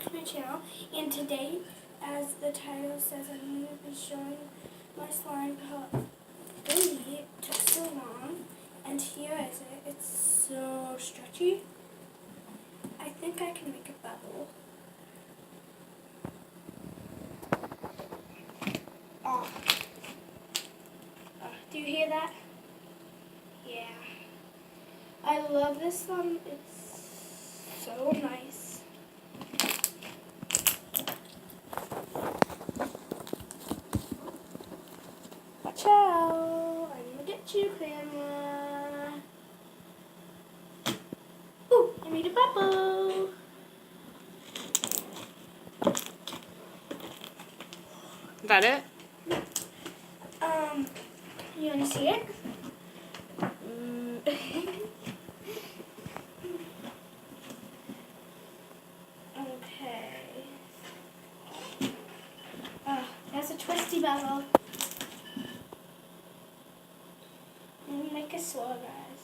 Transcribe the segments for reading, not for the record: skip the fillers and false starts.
to my channel, and today, as the title says, I'm going to be showing my slime called Baby. It took so long, and here is it. It's so stretchy. I think I can make a bubble. Oh. Do you hear that? Yeah. I love this one. It's so nice. Watch out. I'm gonna get you, Grandma. Ooh, I made a bubble. Is that it? You wanna see it? Okay. That's a twisty bubble. Make it slow, guys.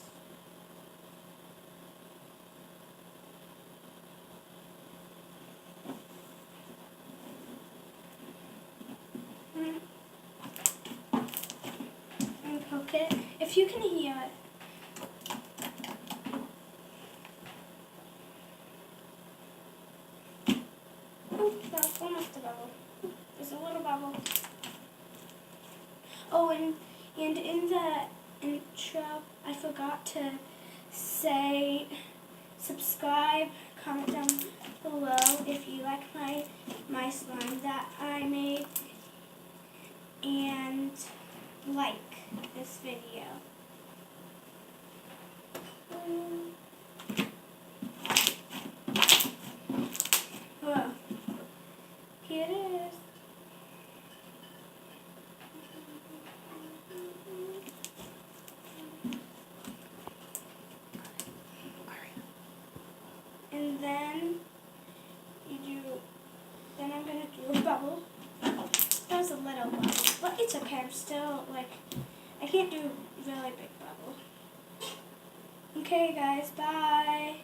And poke it. If you can hear it. Oh, that's almost a bubble. There's a little bubble. Oh, and in the intro, I forgot to say subscribe, comment down below if you like my slime that I made, and like this video. Well, here it is. And then then I'm gonna do a bubble. That was a little bubble, but it's okay. I'm still I can't do a really big bubble. Okay, guys, bye.